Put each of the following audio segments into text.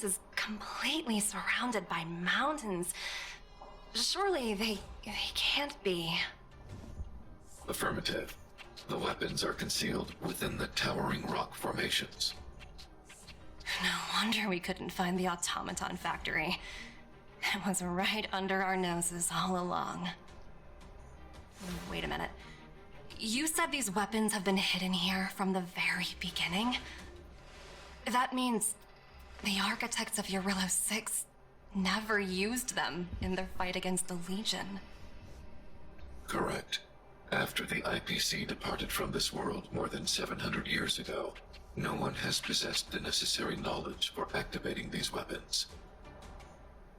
place is completely surrounded by mountains. Surely they can't be. Affirmative. The weapons are concealed within the towering rock formations. No wonder we couldn't find the automaton factory. It was right under our noses all along. Wait a minute. You said these weapons have been hidden here from the very beginning? That means the architects of Eurillo 6 never used them in their fight against the Legion. Correct. After the IPC departed from this world more than 700 years ago, no one has possessed the necessary knowledge for activating these weapons.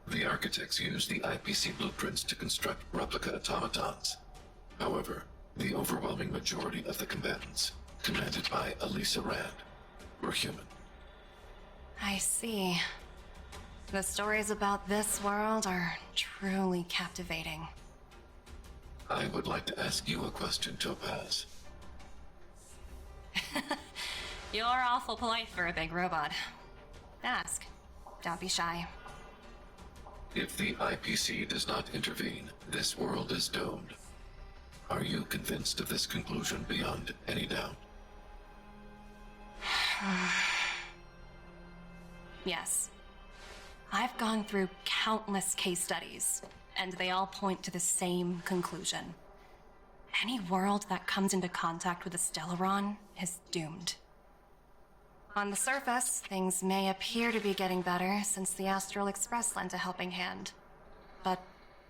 The architects used the IPC blueprints to construct replica automatons. However, the overwhelming majority of the combatants, commanded by Elisa Rand, were human. I see. The stories about this world are truly captivating. I would like to ask you a question, Topaz. You're awful polite for a big robot. Ask. Don't be shy. If the IPC does not intervene, this world is doomed. Are you convinced of this conclusion beyond any doubt? Yes. I've gone through countless case studies, and they all point to the same conclusion. Any world that comes into contact with a Stellaron is doomed. On the surface, things may appear to be getting better since the Astral Express lent a helping hand. But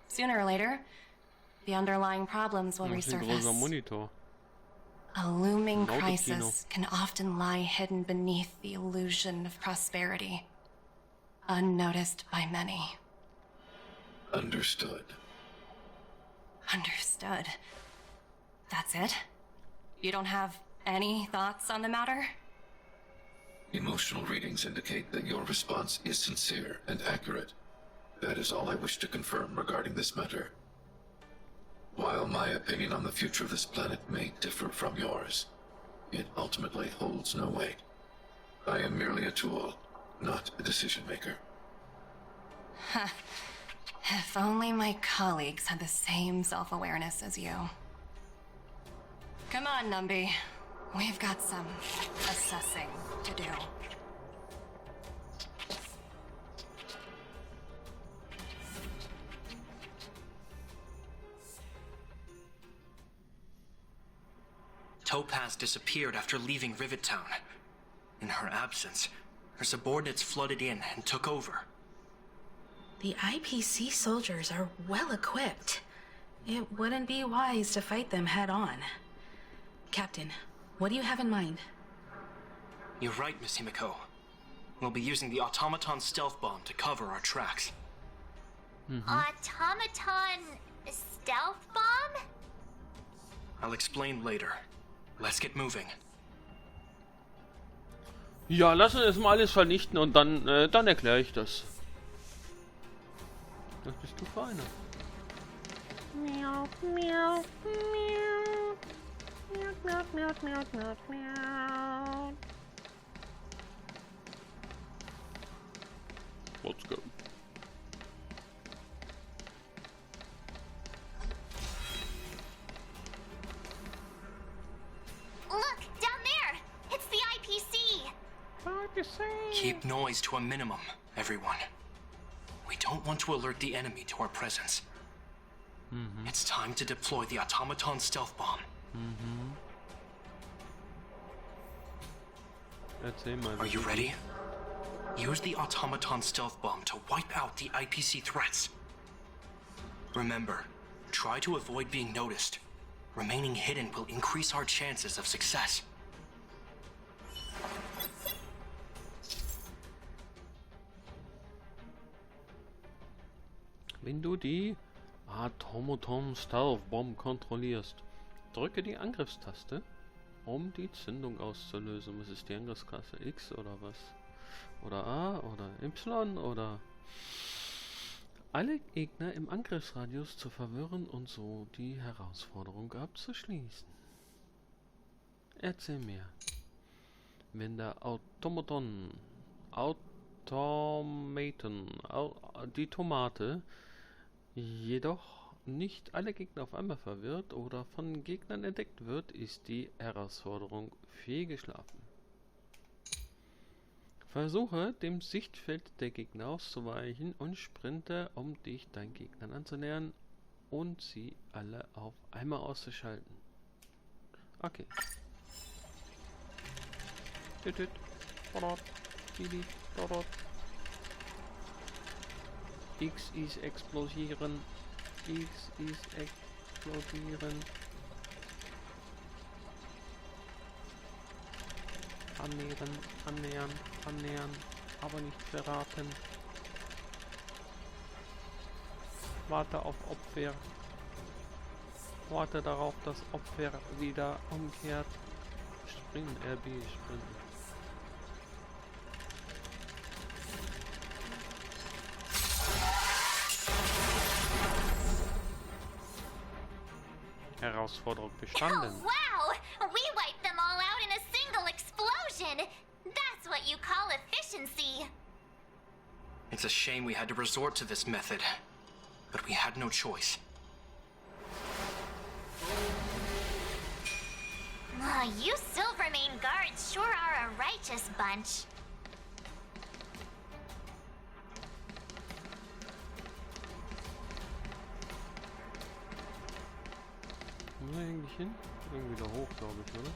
sooner or later, the underlying problems will resurface. A looming crisis can often lie hidden beneath the illusion of prosperity, unnoticed by many. Understood. Understood. That's it? You don't have any thoughts on the matter? Emotional readings indicate that your response is sincere and accurate. That is all I wish to confirm regarding this matter. While my opinion on the future of this planet may differ from yours, it ultimately holds no weight. I am merely a tool, not a decision maker. If only my colleagues had the same self-awareness as you. Come on, Numby. We've got some assessing to do. Topaz disappeared after leaving Rivet Town. In her absence, her subordinates flooded in and took over. The IPC soldiers are well equipped. It wouldn't be wise to fight them head on. Captain, what do you have in mind? You're right, Miss Himiko. We'll be using the automaton stealth bomb to cover our tracks. Automaton stealth bomb? I'll explain later. Let's get moving. Ja, lass uns erstmal alles vernichten und dann erkläre ich das. Was bist du für einer? Miau, miau, miau. Miau, miau, miau, miau, miau, miau. Let's go. Look, down there! It's the IPC! Keep noise to a minimum, everyone. We don't want to alert the enemy to our presence. It's time to deploy the automaton stealth bomb. Erzähl mal. Are you ready? Use the automaton stealth bomb to wipe out the IPC threats. Remember, try to avoid being noticed. Remaining hidden will increase our chances of success. Wenn du die Automaton Stealth Bomb kontrollierst, drücke die Angriffstaste, um die Zündung auszulösen. Was ist die Angriffsklasse? X oder was? Oder A oder Y oder... Alle Gegner im Angriffsradius zu verwirren und so die Herausforderung abzuschließen. Erzähl mir. Wenn der Tomaten, die Tomate. Jedoch nicht alle Gegner auf einmal verwirrt oder von Gegnern entdeckt wird, ist die Herausforderung fehlgeschlafen. Versuche, dem Sichtfeld der Gegner auszuweichen und sprinte, um dich deinen Gegnern anzunähern und sie alle auf einmal auszuschalten. Okay. X ist explodieren. X ist explodieren. Annähern, annähern, annähern, aber nicht verraten. Warte auf Opfer. Warte darauf, dass Opfer wieder umkehrt. Springen, RB, springen. Herausforderung bestanden. Oh, wow! We wiped them all out in a single explosion! That's what you call efficiency! It's a shame we had to resort to this method, but we had no choice. You Silvermane guards sure are a righteous bunch. Wo soll ich eigentlich hin? Irgendwie da hoch, glaube ich, oder?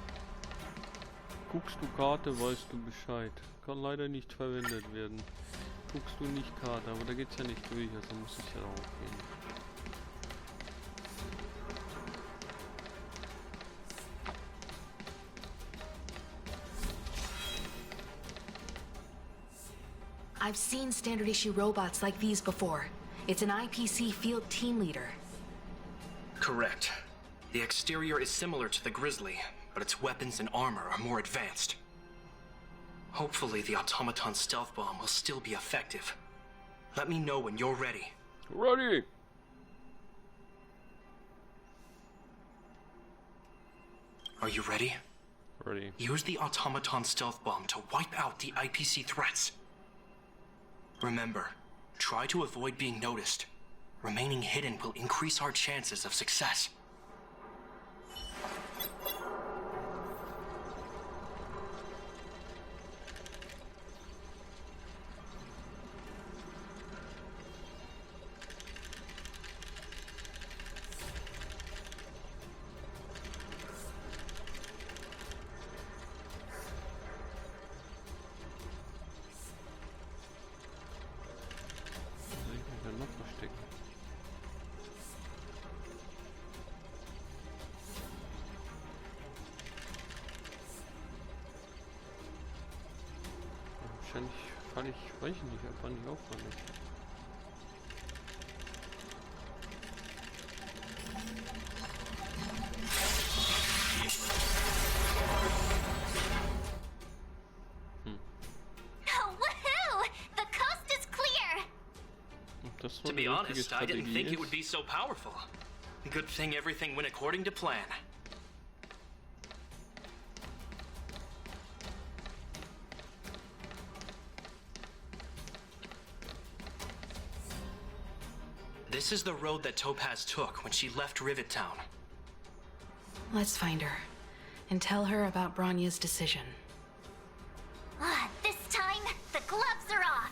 Guckst du Karte, weißt du Bescheid. Kann leider nicht verwendet werden. Guckst du nicht Karte, aber da geht's ja nicht durch, also muss ich ja da hochgehen. I've seen standard issue robots like these before. It's an IPC field team leader. Correct. The exterior is similar to the Grizzly, but its weapons and armor are more advanced. Hopefully the automaton stealth bomb will still be effective. Let me know when you're ready. Ready! Are you ready? Ready. Use the automaton stealth bomb to wipe out the IPC threats. Remember, try to avoid being noticed. Remaining hidden will increase our chances of success. Wahrscheinlich weiß ich nicht, einfach nicht aufhören. Woohoo! The coast is clear! To be honest, I didn't think it would be so powerful. Good thing everything went according to plan. This is the road that Topaz took when she left Rivet Town. Let's find her and tell her about Bronya's decision. This time, the gloves are off!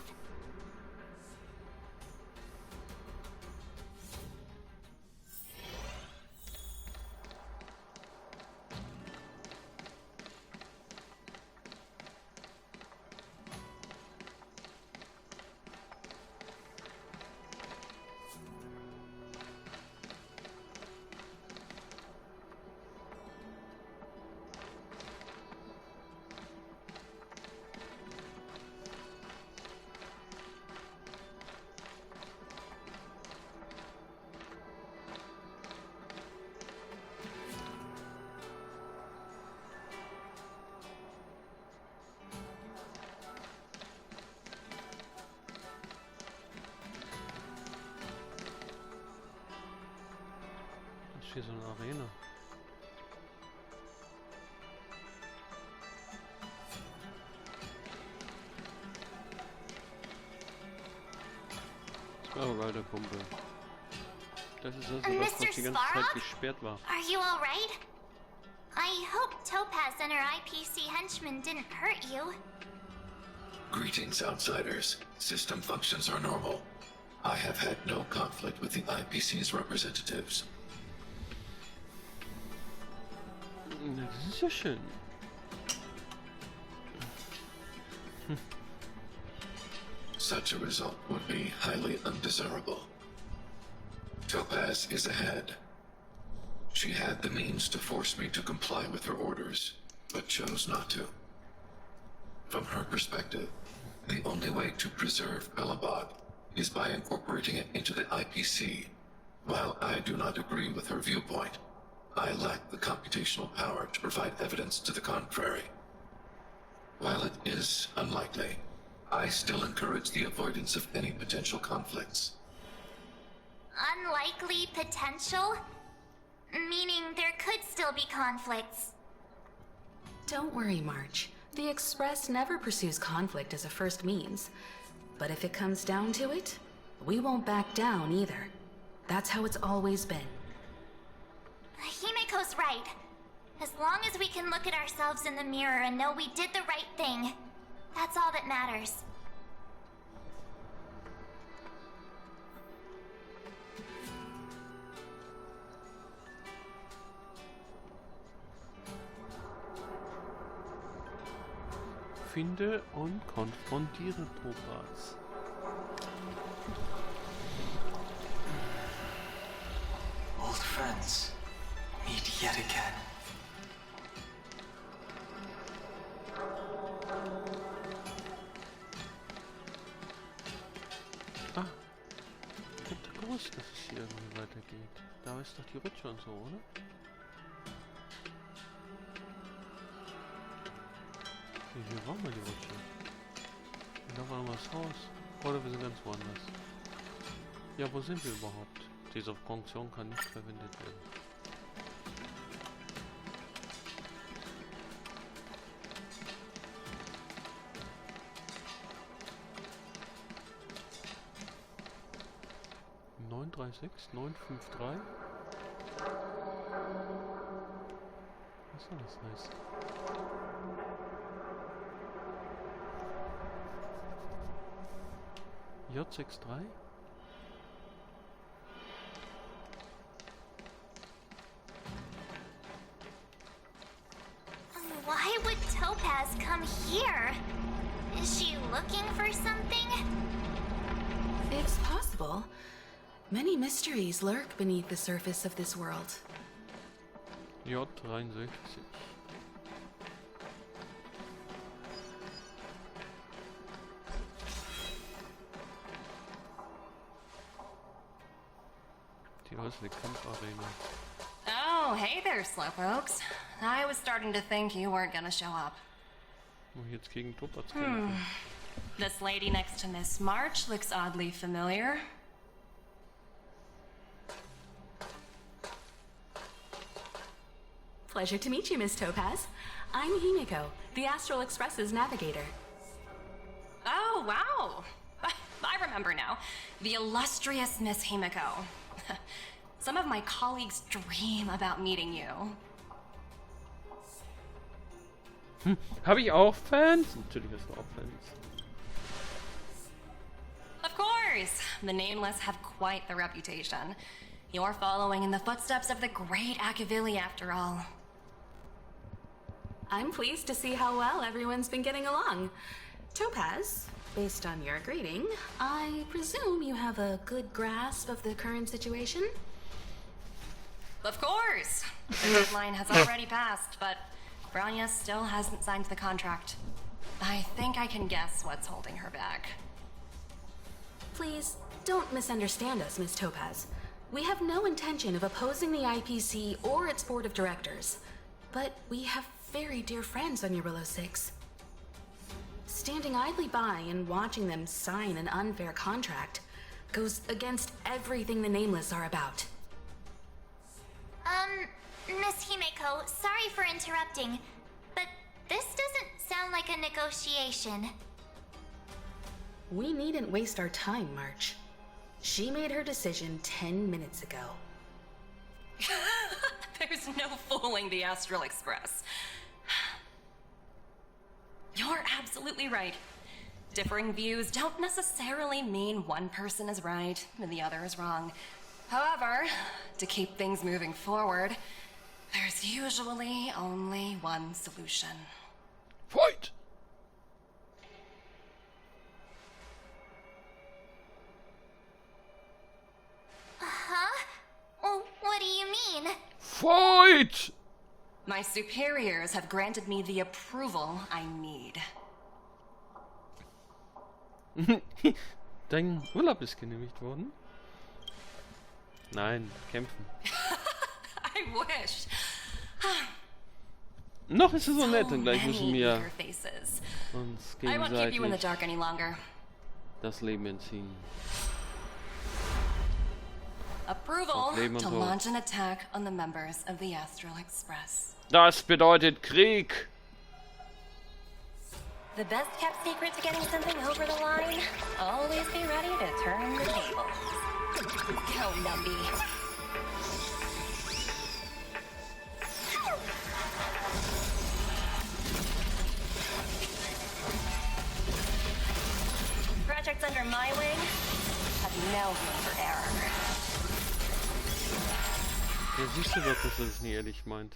Hier so eine Arena. Oh, weiter Kumpel. Das ist also das, was die ganze Zeit gesperrt war. Are you alright? I hope Topaz and her IPC henchmen didn't hurt you. Greetings, outsiders. System functions are normal. I have had no conflict with the IPC's representatives. Das ist ja schön. Such a result would be highly undesirable. Topaz is ahead. She had the means to force me to comply with her orders, but chose not to. From her perspective, the only way to preserve Belobog is by incorporating it into the IPC. While I do not agree with her viewpoint, I lack the computational power to provide evidence to the contrary. While it is unlikely, I still encourage the avoidance of any potential conflicts. Unlikely potential? Meaning there could still be conflicts. Don't worry, March. The Express never pursues conflict as a first means. But if it comes down to it, we won't back down either. That's how it's always been. Himiko's right. As long as we can look at ourselves in the mirror and know we did the right thing, that's all that matters. Finde und konfrontiere Topaz. Old friends, meet yet again. Ah, ich hab doch gewusst, dass es hier irgendwie weitergeht. Da ist doch die Rutsche und so, oder? Hier war mal die Rutsche. Und da war noch das Haus. Oder wir sind ganz woanders. Ja, wo sind wir überhaupt? Diese Funktion kann nicht verwendet werden. Was soll das heißen? J63? Why would Topaz come here? Is she looking for something? It's possible. Many mysteries lurk beneath the surface of this world. J63. Die häusliche Kampfarena. Oh, hey there, Slowpokes. I was starting to think you weren't gonna show up. Oh, jetzt gegen Topaz kämpfen. This lady next to Miss March looks oddly familiar. Pleasure to meet you, Miss Topaz. I'm Himiko, the Astral Express's navigator. Oh, wow. I remember now. The illustrious Miss Himiko. Some of my colleagues dream about meeting you. Habe ich auch Fans? Natürlich hast du auch Fans. Of course. The Nameless have quite the reputation. You're following in the footsteps of the great Akavili, after all. I'm pleased to see how well everyone's been getting along. Topaz, based on your greeting, I presume you have a good grasp of the current situation? Of course. The deadline has already passed, but Branya still hasn't signed the contract. I think I can guess what's holding her back. Please, don't misunderstand us, Miss Topaz. We have no intention of opposing the IPC or its board of directors, but we have very dear friends on Eurillo 6. Standing idly by and watching them sign an unfair contract goes against everything the Nameless are about. Miss Himiko, sorry for interrupting, but this doesn't sound like a negotiation. We needn't waste our time, March. She made her decision 10 minutes ago. There's no fooling the Astral Express. You're absolutely right. Differing views don't necessarily mean one person is right and the other is wrong. However, to keep things moving forward, there's usually only one solution. Fight! Huh? Well, what do you mean? Fight! My superiors have granted me the approval I need. Dein Urlaub ist genehmigt worden? Nein, kämpfen. I wish. Noch ist es so So nett und gleich müssen many wir eager faces. uns I won't keep you in the gegenseitig dark any longer. das Leben entziehen. Approval Auf Leben und to Tod. launch an attack on the members of the Astral Express. Das bedeutet Krieg! The best kept secret to getting something over the line? Always be ready to turn the tables. Go, Numby. Projects under my wing have no room for error. Ja, siehst du doch, dass er es nie ehrlich meint.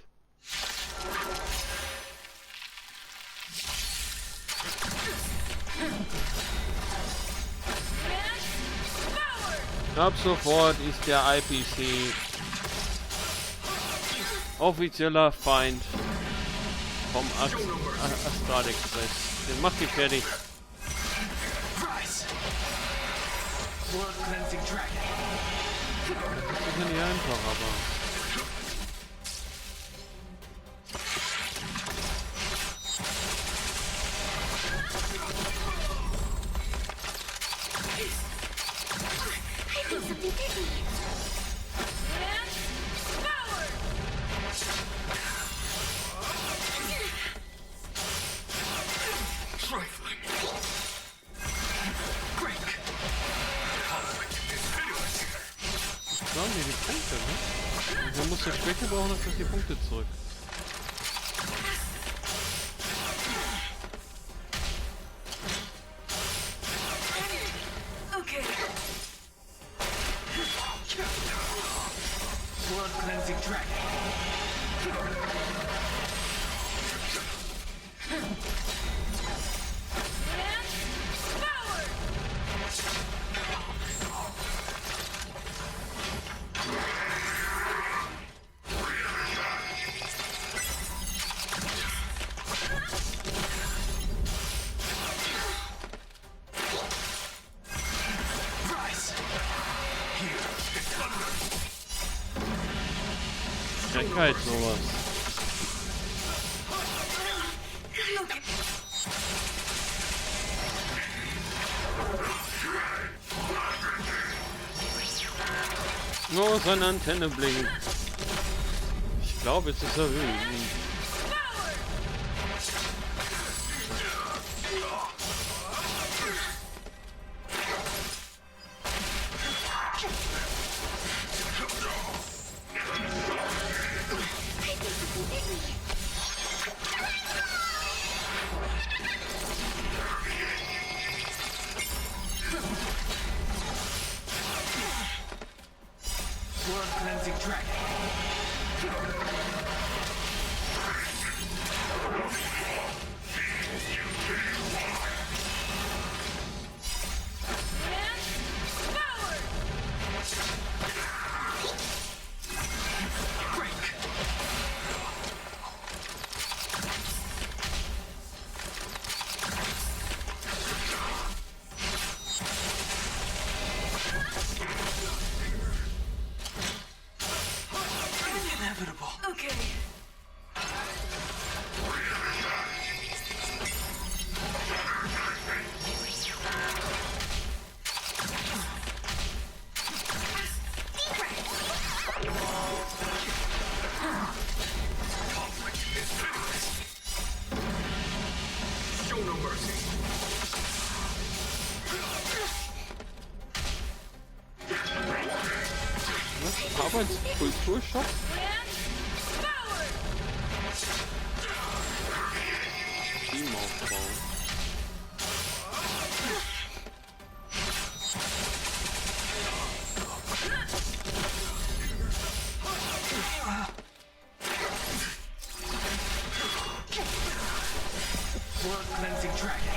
Ab sofort ist der IPC offizieller Feind vom Astral Express. Den macht die fertig. Das ist ja nicht einfach, aber... Sagen die Punkte, ne? Und dann muss der Schwäche brauchen, dann kriegt die Punkte zurück. Okay. World Cleansing Dragon. Krankheit, sowas. Nur seine Antenne blinkt. Ich glaube, es ist er wütend. World Cleansing Dragon. Inevitable. Okay. Arbeitskulturshop? Teamaufbau. Blood cleansing dragon.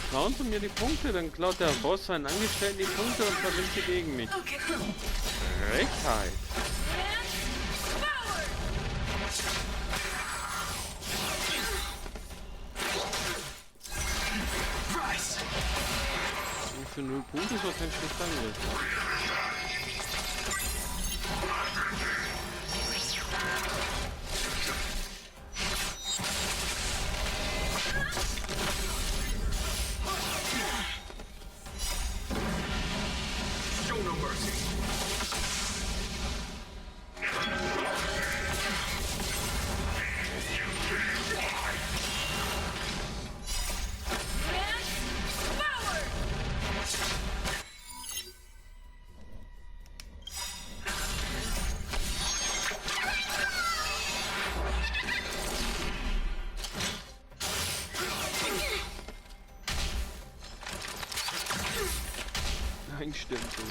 Klauen Sie mir die Punkte, dann klaut der Boss seinen Angestellten die Punkte und verwendet sie gegen mich. Frechheit. Und für 0 Punkte ist auch kein schlechter Angriff. Show no mercy. Einstempeln.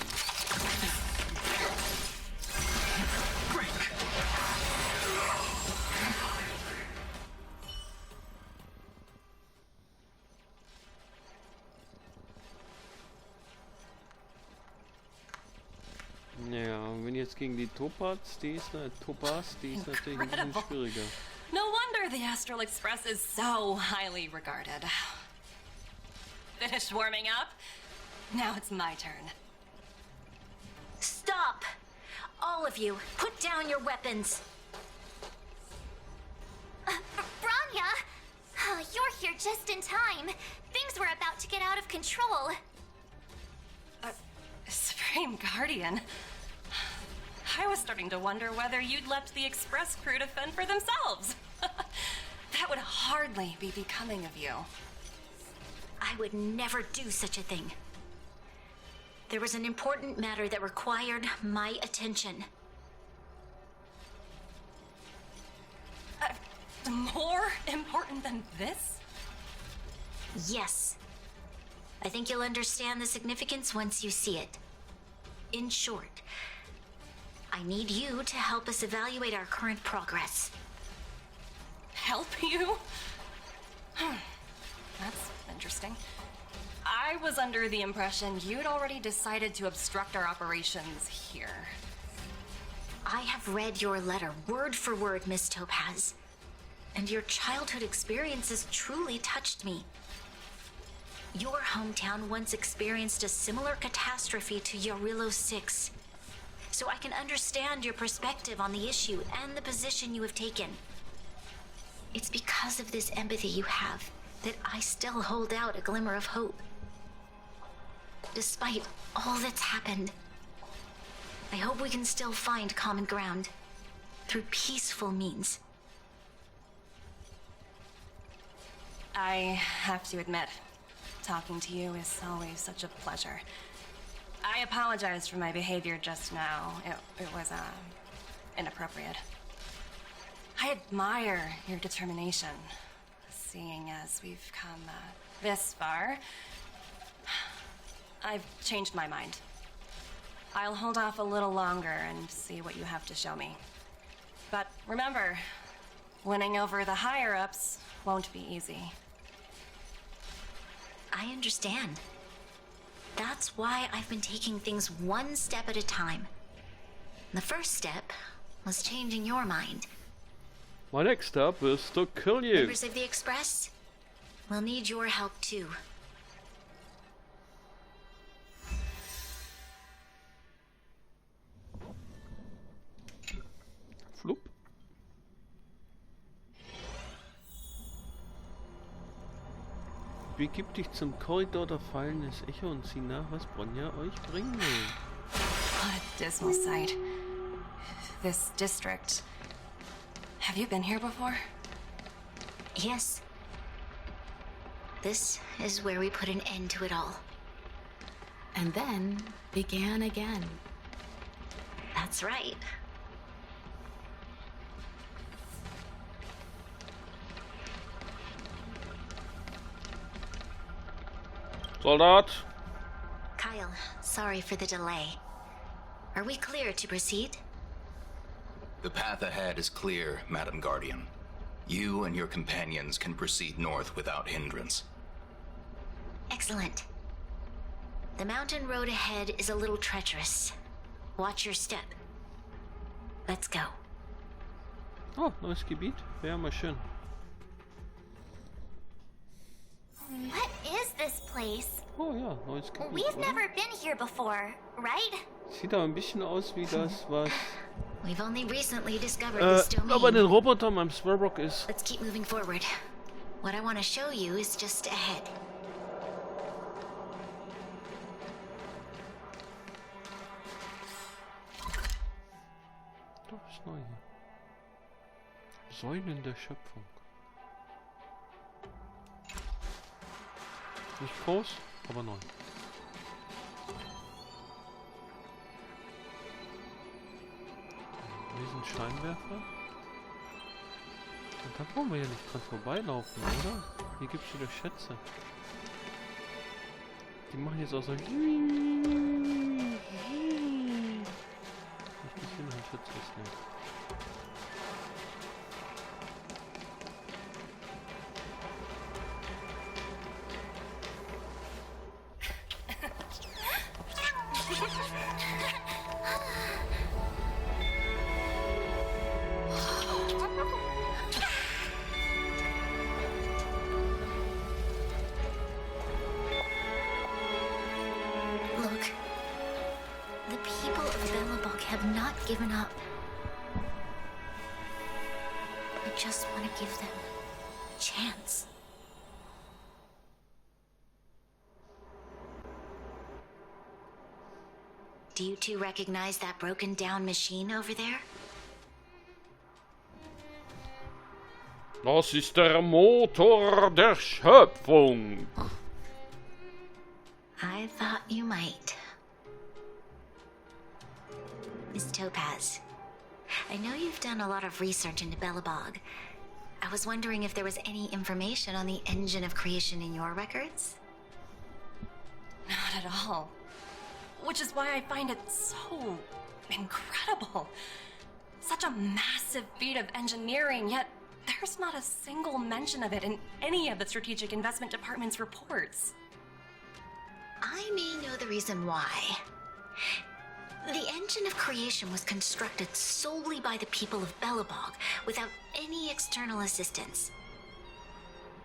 Ja, und wenn jetzt gegen die Topaz, die ist natürlich ein bisschen schwieriger. No wonder the Astral Express is so highly regarded. Finished warming up? Now it's my turn. Stop! All of you, put down your weapons. Branya! You're here just in time. Things were about to get out of control. Supreme Guardian. I was starting to wonder whether you'd left the Express crew to fend for themselves. That would hardly be becoming of you. I would never do such a thing. There was an important matter that required my attention. More important than this? Yes. I think you'll understand the significance once you see it. In short, I need you to help us evaluate our current progress. Help you? That's interesting. I was under the impression you'd already decided to obstruct our operations here. I have read your letter word for word, Miss Topaz. And your childhood experiences truly touched me. Your hometown once experienced a similar catastrophe to Yorilo 6. So I can understand your perspective on the issue and the position you have taken. It's because of this empathy you have that I still hold out a glimmer of hope. Despite all that's happened, I hope we can still find common ground through peaceful means. I have to admit, talking to you is always such a pleasure. I apologize for my behavior just now. It was, inappropriate. I admire your determination, seeing as we've come, this far. I've changed my mind. I'll hold off a little longer and see what you have to show me. But remember, winning over the higher-ups won't be easy. I understand. That's why I've been taking things one step at a time. The first step was changing your mind. My next step is to kill you. Members of the Express will need your help too. Flup. Begib dich zum Korridor der Fallen des Echo und sieh nach, was Branja euch bringen will. What a dismal sight. This district. Have you been here before? Yes. This is where we put an end to it all. And then began again. That's right. Soldat! Kyle, sorry for the delay. Are we clear to proceed? The path ahead is clear, Madam Guardian. You and your companions can proceed north without hindrance. Excellent. The mountain road ahead is a little treacherous. Watch your step. Let's go. Oh, neues Gebiet. Wäre mal schön. What is this place? Oh ja, neues Gebiet. We've oder? never been here before, right? Sieht aber ein bisschen aus wie das, was We've only recently discovered this aber den domain. Roboter am Swerrock ist. Let's keep moving forward. What I want to show you is just ahead. Das ist neu hier. Säulen der Schöpfung. Nicht groß, aber neu. Hier sind Scheinwerfer. Und da brauchen wir ja nicht dran vorbeilaufen, oder? Hier gibt es wieder Schätze. Die machen jetzt auch so... Ich nicht hin, ein Schätze ist nicht. Look. The people of Belobog have not given up. I just want to give them a chance. Do you two recognize that broken down machine over there? Das ist der Motor der Schöpfung. I thought you might. Miss Topaz, I know you've done a lot of research into Belobog. I was wondering if there was any information on the engine of creation in your records? Not at all. Which is why I find it so incredible. Such a massive feat of engineering, yet there's not a single mention of it in any of the Strategic Investment Department's reports. I may know the reason why. The engine of creation was constructed solely by the people of Belobog, without any external assistance.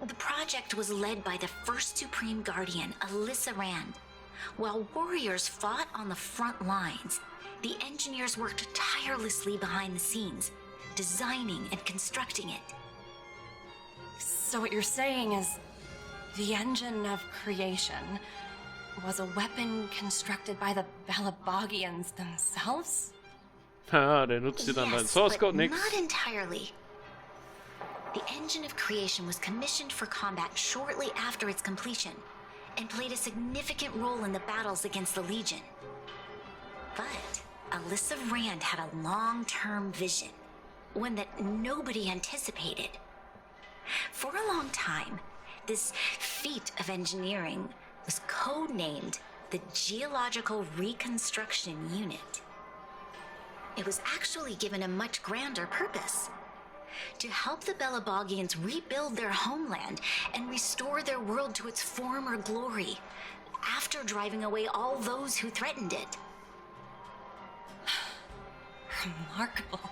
The project was led by the first Supreme Guardian, Alyssa Rand. While warriors fought on the front lines, the engineers worked tirelessly behind the scenes, designing and constructing it. So what you're saying is the engine of creation was a weapon constructed by the Belabogians themselves? Ha, der nutzt dir dann dein Yes, Source but Code nix. not entirely. The engine of creation was commissioned for combat shortly after its completion, and played a significant role in the battles against the Legion. But Alyssa Rand had a long-term vision, one that nobody anticipated. For a long time, this feat of engineering was codenamed the Geological Reconstruction Unit. It was actually given a much grander purpose: to help the Belabogians rebuild their homeland and restore their world to its former glory, after driving away all those who threatened it. Remarkable.